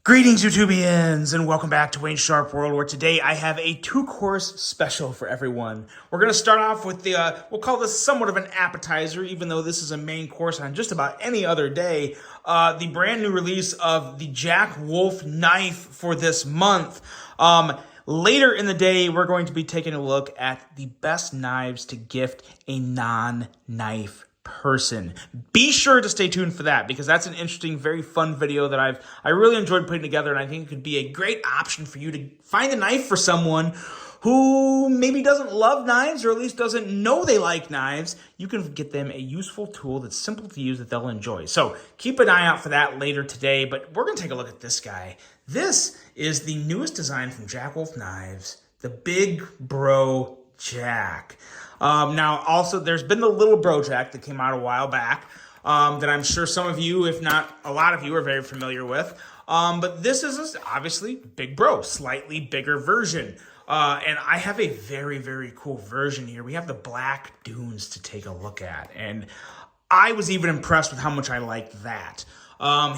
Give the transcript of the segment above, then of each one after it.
Greetings, YouTubians, and welcome back to Wayne's Sharp World, where today I have a two-course special for everyone. We're going to start off with the, we'll call this somewhat of an appetizer, even though this is a main course on just about any other day. The brand new release of the Jack Wolf knife for this month. Later in the day, we're going to be taking a look at the best knives to gift a non-knife person. Be sure to stay tuned for that, because that's an interesting, very fun video that I really enjoyed putting together, and I think it could be a great option for you to find a knife for someone who maybe doesn't love knives, or at least doesn't know they like knives. You can get them a useful tool that's simple to use that they'll enjoy. So keep an eye out for that later today, but we're going to take a look at this guy. This is the newest design from Jack Wolf Knives, the Big Bro Jack. Now, also, there's been the Little Bro Jack that came out a while back that I'm sure some of you, if not a lot of you, are very familiar with. But this is obviously Big Bro, slightly bigger version. And I have a very, very cool version here. We have the black dunes to take a look at. And I was even impressed with how much I liked that.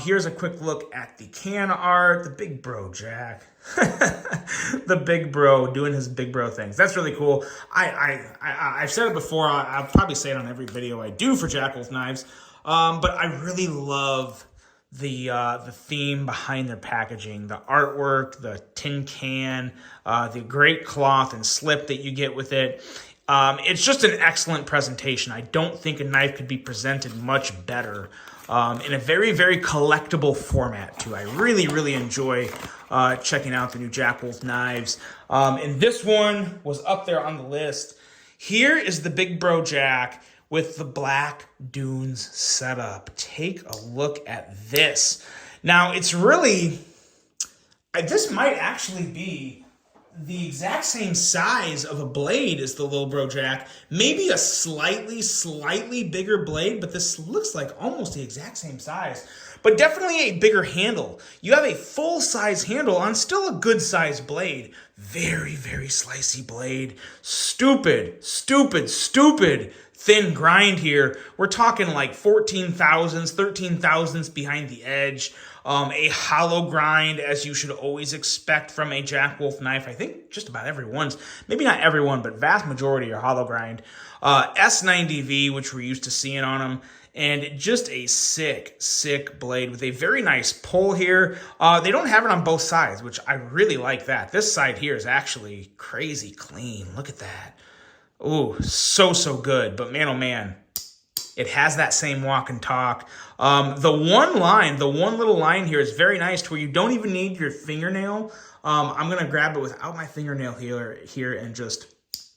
Here's a quick look at the can art, the Big Bro Jack. The Big Bro doing his Big Bro things. That's really cool. I've said it before. I'll probably say it on every video I do for Jack Wolf Knives. But I really love the theme behind their packaging, the artwork, the tin can, the great cloth and slip that you get with it. It's just an excellent presentation. I don't think a knife could be presented much better. In a very, very collectible format, too. I really, really enjoy checking out the new Jack Wolf knives. And this one was up there on the list. Here is the Big Bro Jack with the black dunes setup. Take a look at this. Now, it's really... this might actually be the exact same size of a blade as the Little Bro Jack. Maybe a slightly bigger blade, but this looks like almost the exact same size. But definitely a bigger handle. You have a full-size handle on still a good-sized blade. Very, very slicey blade. Stupid thin grind here. We're talking like 14 thousandths, 13 thousandths behind the edge. A hollow grind, as you should always expect from a Jack Wolf knife. I think just about everyone's, maybe not everyone, but vast majority are hollow grind. S90V, which we're used to seeing on them. And just a sick blade with a very nice pull here. They don't have it on both sides, which I really like that. This side here is actually crazy clean. Look at that. Ooh, so good. But man, oh man, it has that same walk and talk. The one little line here is very nice to where you don't even need your fingernail. I'm going to grab it without my fingernail here and just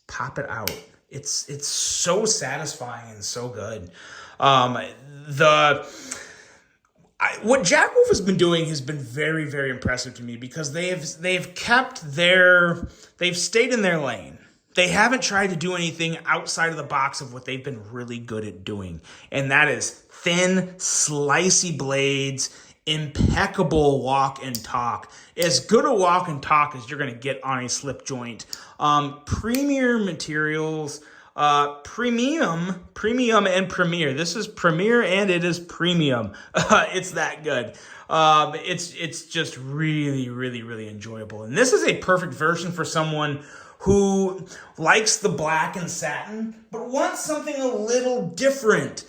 pop it out. It's so satisfying and so good. What Jack Wolf has been doing has been very, very impressive to me, because they've stayed in their lane. They haven't tried to do anything outside of the box of what they've been really good at doing. And that is thin, slicey blades, impeccable walk and talk. As good a walk and talk as you're going to get on a slip joint. Premier materials, premium and premier. This is premier and it is premium. It's that good. It's just really enjoyable. And this is a perfect version for someone who likes the black and satin, but wants something a little different.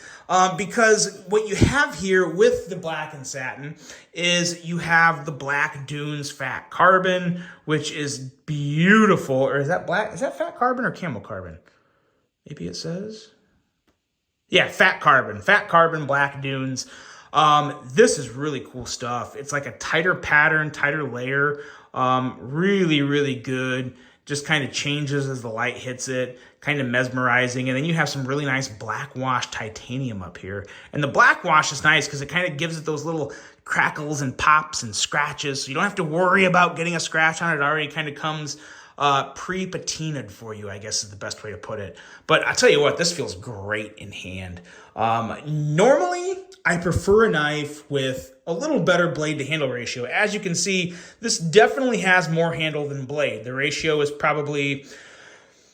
Because what you have here with the black and satin is you have the Black Dunes Fat Carbon, which is beautiful. Or is that black? Is that fat carbon or camel carbon? Maybe it says. Yeah, fat carbon, Black Dunes. This is really cool stuff. It's like a tighter pattern, tighter layer. Really good. Just kind of changes as the light hits it, kind of mesmerizing. And then you have some really nice black wash titanium up here. And the black wash is nice because it kind of gives it those little crackles and pops and scratches. So you don't have to worry about getting a scratch on it. It already kind of comes pre-patinaed for you, I guess is the best way to put it. But I tell you what, this feels great in hand. Normally, I prefer a knife with a little better blade to handle ratio. As you can see, this definitely has more handle than blade. The ratio is probably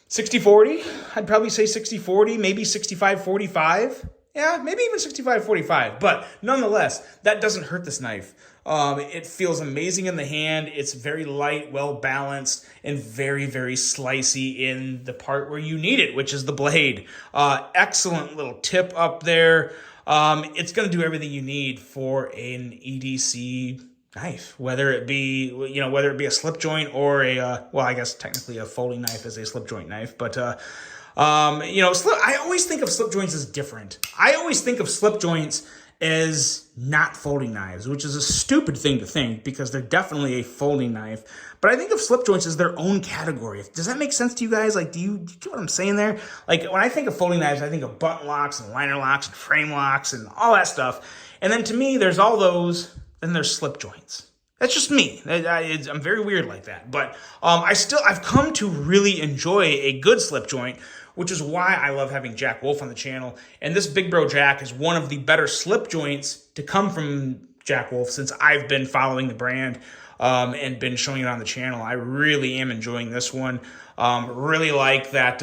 60-40. I'd probably say 60-40, maybe 65-45. Yeah, maybe even 65-45, but nonetheless, that doesn't hurt this knife. It feels amazing in the hand. It's very light, well balanced, and very, very slicey in the part where you need it, which is the blade. Excellent little tip up there. It's going to do everything you need for an EDC knife, whether it be a slip joint or I guess technically a folding knife is a slip joint knife, but I always think of slip joints as different. I always think of slip joints as not folding knives, which is a stupid thing to think because they're definitely a folding knife. But I think of slip joints as their own category. Does that make sense to you guys? Like, do you get what I'm saying there? Like, when I think of folding knives, I think of button locks and liner locks and frame locks and all that stuff. And then to me, there's all those, then there's slip joints. That's just me. I'm very weird like that. But I've come to really enjoy a good slip joint, which is why I love having Jack Wolf on the channel. And this Big Bro Jack is one of the better slip joints to come from Jack Wolf since I've been following the brand and been showing it on the channel. I really am enjoying this one. Really like that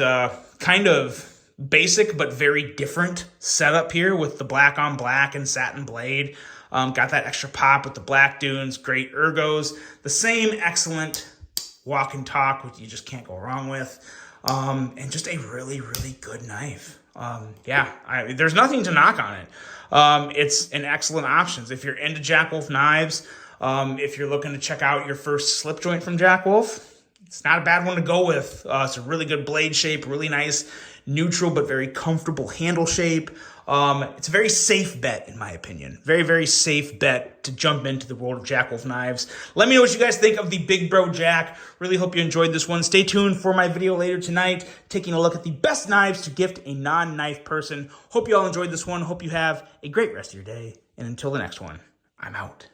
kind of basic but very different setup here with the black on black and satin blade. Got that extra pop with the black dunes, great ergos. The same excellent walk and talk, which you just can't go wrong with. And just a really, really good knife. There's nothing to knock on it. It's an excellent option. If you're into Jack Wolf knives, if you're looking to check out your first slip joint from Jack Wolf, it's not a bad one to go with. It's a really good blade shape, really nice, neutral but very comfortable handle shape. It's a very safe bet, in my opinion. Very, very safe bet to jump into the world of Jack Wolf knives. Let me know what you guys think of the Big Bro Jack. Really hope you enjoyed this one. Stay tuned for my video later tonight, taking a look at the best knives to gift a non-knife person. Hope you all enjoyed this one. Hope you have a great rest of your day. And until the next one, I'm out.